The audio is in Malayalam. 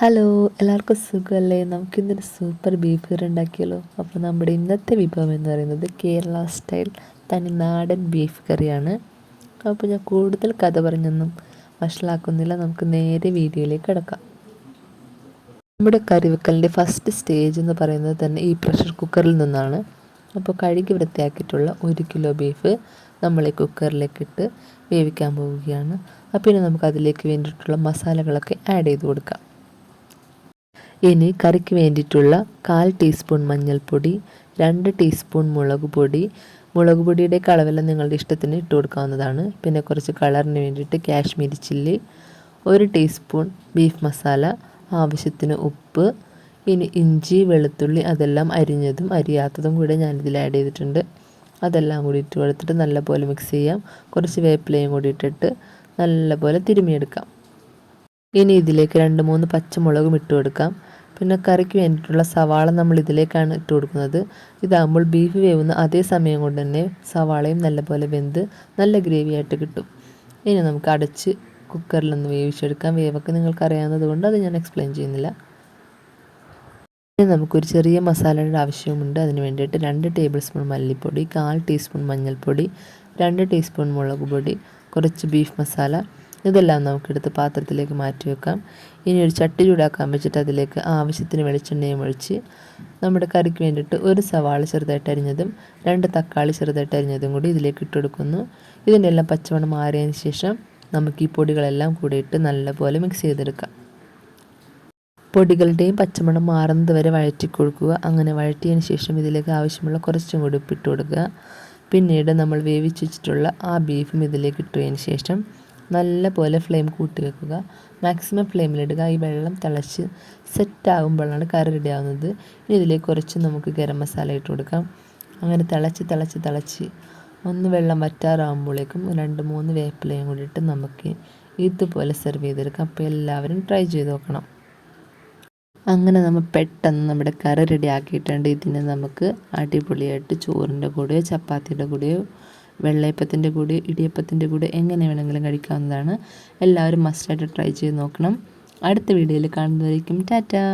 ഹലോ, എല്ലാവർക്കും സുഖമല്ലേ? നമുക്കിന്നൊരു സൂപ്പർ ബീഫ് കറി ഉണ്ടാക്കിയല്ലോ. അപ്പോൾ നമ്മുടെ ഇന്നത്തെ വിഭവം എന്ന് പറയുന്നത് കേരള സ്റ്റൈൽ തനിനാടൻ ബീഫ് കറിയാണ്. അപ്പോൾ ഞാൻ കൂടുതൽ കഥ പറഞ്ഞൊന്നും വഷളാക്കുന്നില്ല, നമുക്ക് നേരെ വീഡിയോയിലേക്ക് കിടക്കാം. നമ്മുടെ കറി വെക്കലിൻ്റെ ഫസ്റ്റ് സ്റ്റേജ് എന്ന് പറയുന്നത് തന്നെ ഈ പ്രഷർ കുക്കറിൽ നിന്നാണ്. അപ്പോൾ കഴുകി വൃത്തിയാക്കിയിട്ടുള്ള 1 കിലോ ബീഫ് നമ്മൾ ഈ കുക്കറിലേക്കിട്ട് വേവിക്കാൻ പോവുകയാണ്. അപ്പോൾ പിന്നെ നമുക്ക് അതിലേക്ക് വേണ്ടിയിട്ടുള്ള മസാലകളൊക്കെ ആഡ് ചെയ്ത് കൊടുക്കാം. ഇനി കറിക്ക് വേണ്ടിയിട്ടുള്ള 1/4 ടീസ്പൂൺ മഞ്ഞൾപ്പൊടി, 2 ടീസ്പൂൺ മുളക് പൊടിയുടെ അളവെല്ലാം നിങ്ങളുടെ ഇഷ്ടത്തിന് ഇട്ട് കൊടുക്കാവുന്നതാണ്. പിന്നെ കുറച്ച് കളറിന് വേണ്ടിയിട്ട് Kashmiri chilli, 1 teaspoon beef masala, ആവശ്യത്തിന് ഉപ്പ്. ഇനി ഇഞ്ചി വെളുത്തുള്ളി അതെല്ലാം അരിഞ്ഞതും അരിയാത്തതും കൂടെ ഞാനിതിൽ ആഡ് ചെയ്തിട്ടുണ്ട്. അതെല്ലാം കൂടി ഇട്ട് കൊടുത്തിട്ട് നല്ലപോലെ മിക്സ് ചെയ്യാം. കുറച്ച് വേപ്പിലയും കൂടി ഇട്ടിട്ട് നല്ലപോലെ തിരുമിയെടുക്കാം. ഇനി ഇതിലേക്ക് 2-3 പച്ചമുളകും ഇട്ട് കൊടുക്കാം. പിന്നെ കറിക്ക് വേണ്ടിയിട്ടുള്ള സവാള നമ്മൾ ഇതിലേക്കാണ് ഇട്ട് കൊടുക്കുന്നത്. ഇതാകുമ്പോൾ ബീഫ് വേവുന്ന അതേ സമയം കൊണ്ട് തന്നെ സവാളയും നല്ലപോലെ വെന്ത് നല്ല ഗ്രേവി ആയിട്ട് കിട്ടും. ഇനി നമുക്ക് അടച്ച് കുക്കറിലൊന്ന് വേവിച്ചെടുക്കാം. വേവൊക്കെ നിങ്ങൾക്ക് അറിയാവുന്നത് കൊണ്ട് അത് ഞാൻ എക്സ്പ്ലെയിൻ ചെയ്യുന്നില്ല. ഇനി നമുക്കൊരു ചെറിയ മസാലയുടെ ആവശ്യമുണ്ട്. അതിന് വേണ്ടിയിട്ട് 2 ടേബിൾ സ്പൂൺ മല്ലിപ്പൊടി, 1/4 ടീസ്പൂൺ മഞ്ഞൾപ്പൊടി, 2 ടീസ്പൂൺ മുളക് പൊടി, കുറച്ച് ബീഫ് മസാല. ഇതെല്ലാം നമുക്കെടുത്ത് പാത്രത്തിലേക്ക് മാറ്റി വെക്കാം. ഇനി ഒരു ചട്ടി ചൂടാക്കാൻ വെച്ചിട്ട് അതിലേക്ക് ആവശ്യത്തിന് വെളിച്ചെണ്ണയും ഒഴിച്ച് നമ്മുടെ കറിക്ക് വേണ്ടിയിട്ട് 1 സവാള ചെറുതായിട്ട് അരിഞ്ഞതും 2 തക്കാളി ചെറുതായിട്ട് അരിഞ്ഞതും കൂടി ഇതിലേക്ക് ഇട്ട് കൊടുക്കുന്നു. ഇതിൻ്റെ എല്ലാം പച്ചമണം മാറിയതിന് ശേഷം നമുക്ക് ഈ പൊടികളെല്ലാം കൂടി ഇട്ട് നല്ലപോലെ മിക്സ് ചെയ്തെടുക്കാം. പൊടികളുടെയും പച്ചമണം മാറുന്നത് വരെ വഴറ്റി കൊടുക്കുക. അങ്ങനെ വഴറ്റിയതിന് ശേഷം ഇതിലേക്ക് ആവശ്യമുള്ള കുറച്ചും കൂടി ഉപ്പിട്ട് കൊടുക്കുക. പിന്നീട് നമ്മൾ വേവിച്ച് വെച്ചിട്ടുള്ള ആ ബീഫും ഇതിലേക്ക് ഇട്ടതിന് ശേഷം നല്ല പോലെ ഫ്ലെയിം കൂട്ടി വെക്കുക. മാക്സിമം ഫ്ലെയിമിലിടുക. ഈ വെള്ളം തിളച്ച് സെറ്റാകുമ്പോഴാണ് കറി റെഡി ആവുന്നത്. ഇനി ഇതിലേക്ക് കുറച്ച് നമുക്ക് ഗരം മസാല ഇട്ട് കൊടുക്കാം. അങ്ങനെ തിളച്ച് ഒന്ന് വെള്ളം വറ്റാറാകുമ്പോഴേക്കും 2-3 വേപ്പിലയും കൂടി ഇട്ട് നമുക്ക് ഇതുപോലെ സെർവ് ചെയ്തെടുക്കാം. അപ്പോൾ എല്ലാവരും ട്രൈ ചെയ്ത് നോക്കണം. അങ്ങനെ നമ്മൾ പെട്ടെന്ന് നമ്മുടെ കറി റെഡി ആക്കിയിട്ടുണ്ട്. ഇതിനെ നമുക്ക് അടിപൊളിയായിട്ട് ചോറിൻ്റെ കൂടെയോ ചപ്പാത്തിയുടെ കൂടെയോ വെള്ളയപ്പത്തിൻ്റെ കൂടെ ഇടിയപ്പത്തിൻ്റെ കൂടെ എങ്ങനെ വേണമെങ്കിലും കഴിക്കാവുന്നതാണ്. എല്ലാവരും മസ്റ്റായിട്ട് ട്രൈ ചെയ്ത് നോക്കണം. അടുത്ത വീഡിയോയിൽ കാണുന്നതായിരിക്കും. ടാറ്റാ.